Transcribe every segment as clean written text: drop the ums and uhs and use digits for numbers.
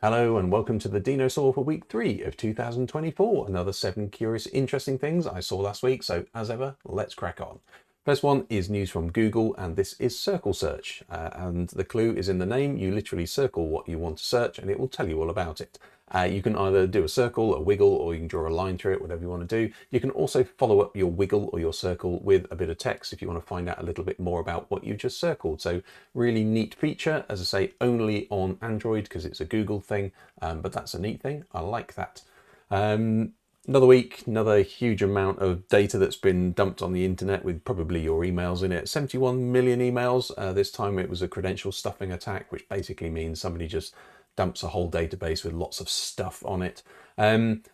Hello and welcome to the Dinosaw for week 3 of 2024. Another 7 curious, interesting things I saw last week. So as ever, let's crack on. First one is news from Google, and this is circle search. And the clue is in the name. You literally circle what you want to search and it will tell you all about it. You can either do a circle, a wiggle, or you can draw a line through it, whatever you want to do. You can also follow up your wiggle or your circle with a bit of text if you want to find out a little bit more about what you just circled. So really neat feature, as I say, only on Android because it's a Google thing, but that's a neat thing. I like that. Another week, another huge amount of data that's been dumped on the internet with probably your emails in it. 71 million emails. This time it was a credential stuffing attack, which basically means somebody just dumps a whole database with lots of stuff on it.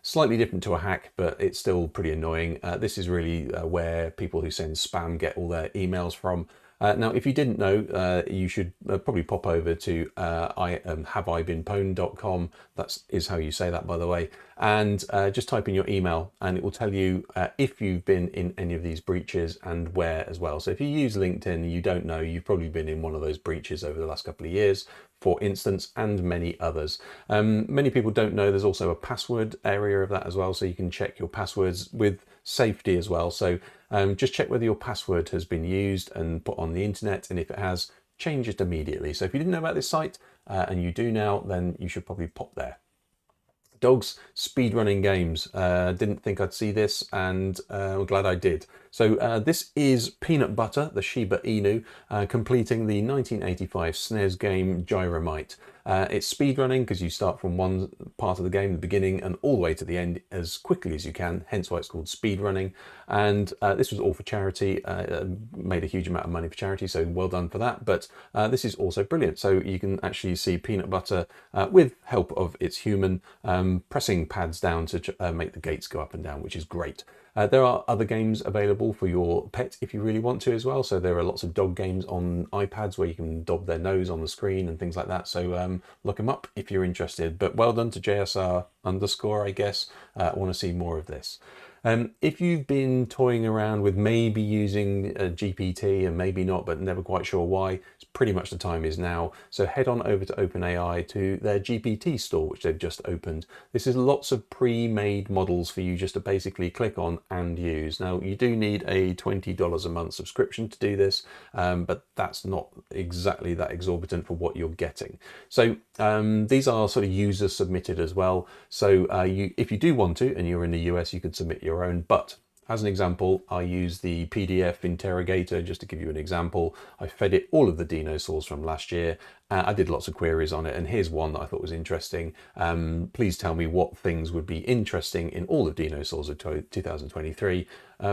Slightly different to a hack, but it's still pretty annoying. This is really where people who send spam get all their emails from. Now, if you didn't know, you should probably pop over to haveibeenpwned.com. That is how you say that, by the way. And just type in your email and it will tell you if you've been in any of these breaches and where as well. So if you use LinkedIn and you don't know, you've probably been in one of those breaches over the last couple of years, for instance, and many others. Many people don't know there's also a password area of that as well. So you can check your passwords with safety as well. So just check whether your password has been used and put on the internet, and if it has, change it immediately. So if you didn't know about this site and you do now, then you should probably pop there. Dogs speedrunning games. Didn't think I'd see this, and I'm glad I did. So this is Peanut Butter, the Shiba Inu, completing the 1985 SNES game Gyromite. It's speedrunning because you start from one part of the game, the beginning, and all the way to the end as quickly as you can, hence why it's called speedrunning. And this was all for charity, made a huge amount of money for charity, so well done for that. But this is also brilliant. So you can actually see Peanut Butter, with help of its human, pressing pads down to make the gates go up and down, which is great. There are other games available for your pet if you really want to as well. So there are lots of dog games on iPads where you can dob their nose on the screen and things like that. So look them up if you're interested. But well done to JSR underscore, I guess. I want to see more of this. If you've been toying around with maybe using a GPT and maybe not, but never quite sure why, it's pretty much the time is now. So head on over to OpenAI to their GPT store, which they've just opened. This is lots of pre-made models for you just to basically click on and use. Now, you do need a $20 a month subscription to do this, but that's not exactly that exorbitant for what you're getting. So these are sort of user submitted as well. So if you do want to, and you're in the US, you could submit your own, but as an example, I use the PDF interrogator just to give you an example. I fed it all of the dinosaurs from last year. I did lots of queries on it, and here's one that I thought was interesting. Please tell me what things would be interesting in all of dinosaurs of 2023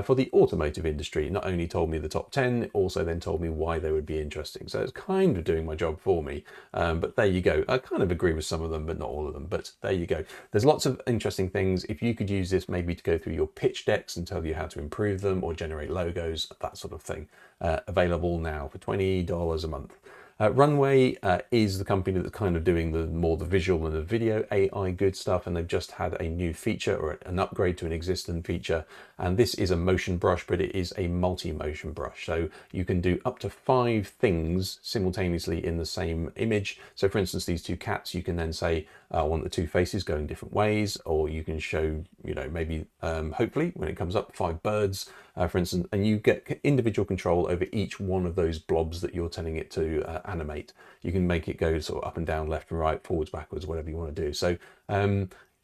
for the automotive industry. Not only told me the top 10, it also then told me why they would be interesting. So it's kind of doing my job for me, but there you go. I kind of agree with some of them, but not all of them, but there you go. There's lots of interesting things. If you could use this maybe to go through your pitch decks and tell you how to improve them or generate logos, that sort of thing, available now for $20 a month. Runway is the company that's kind of doing the visual and the video AI good stuff, and they've just had a new feature or an upgrade to an existing feature, and this is a motion brush, but it is a multi-motion brush, so you can do up to 5 things simultaneously in the same image. So for instance, these 2 cats, you can then say I want the 2 faces going different ways, or you can show, maybe hopefully when it comes up, 5 birds, for instance, and you get individual control over each one of those blobs that you're telling it to animate. You can make it go sort of up and down, left and right, forwards, backwards, whatever you want to do. So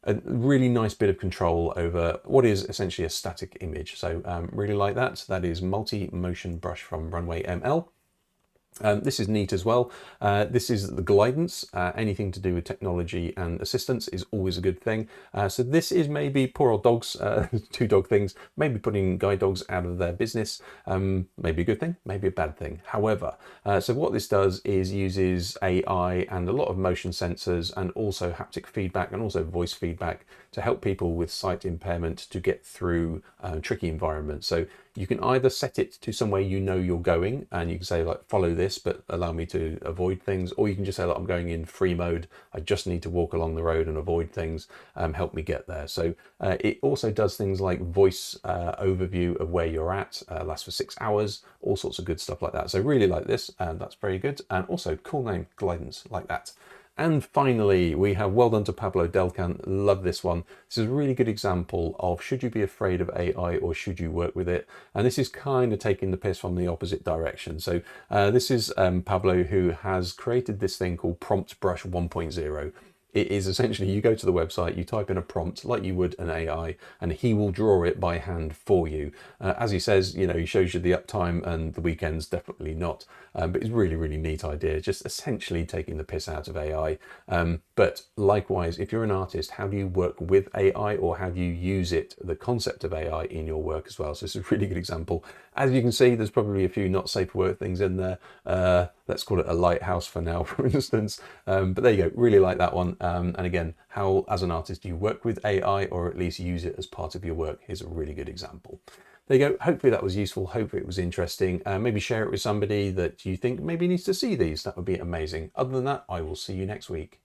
a really nice bit of control over what is essentially a static image. So really like that. That is multi-motion brush from Runway ML. This is neat as well. This is the Glidance. Anything to do with technology and assistance is always a good thing. So this is maybe poor old dogs, 2 dog things, maybe putting guide dogs out of their business. Maybe a good thing, maybe a bad thing. However, so what this does is uses AI and a lot of motion sensors and also haptic feedback and also voice feedback to help people with sight impairment to get through tricky environments. So you can either set it to somewhere you're going, and you can say like follow this but allow me to avoid things, or you can just say, look, I'm going in free mode, I just need to walk along the road and avoid things, help me get there. So it also does things like voice overview of where you're at, lasts for 6 hours, all sorts of good stuff like that. So really like this, and that's very good. And also cool name, Glidance, like that. And finally, we have well done to Pablo Delcan. Love this one. This is a really good example of should you be afraid of AI or should you work with it? And this is kind of taking the piss from the opposite direction. So this is Pablo, who has created this thing called Prompt Brush 1.0. It is essentially, you go to the website, you type in a prompt like you would an AI, and he will draw it by hand for you. As he says, you know, he shows you the uptime and the weekends, definitely not. But it's really, really neat idea, just essentially taking the piss out of AI. But likewise, if you're an artist, how do you work with AI, or how do you use it, the concept of AI, in your work as well? So it's a really good example. As you can see, there's probably a few not safe for work things in there. Let's call it a lighthouse for now, for instance. But there you go, really like that one. And again, how as an artist do you work with AI, or at least use it as part of your work? Here's a really good example. There you go. Hopefully that was useful. Hopefully it was interesting. Maybe share it with somebody that you think maybe needs to see these. That would be amazing. Other than that, I will see you next week.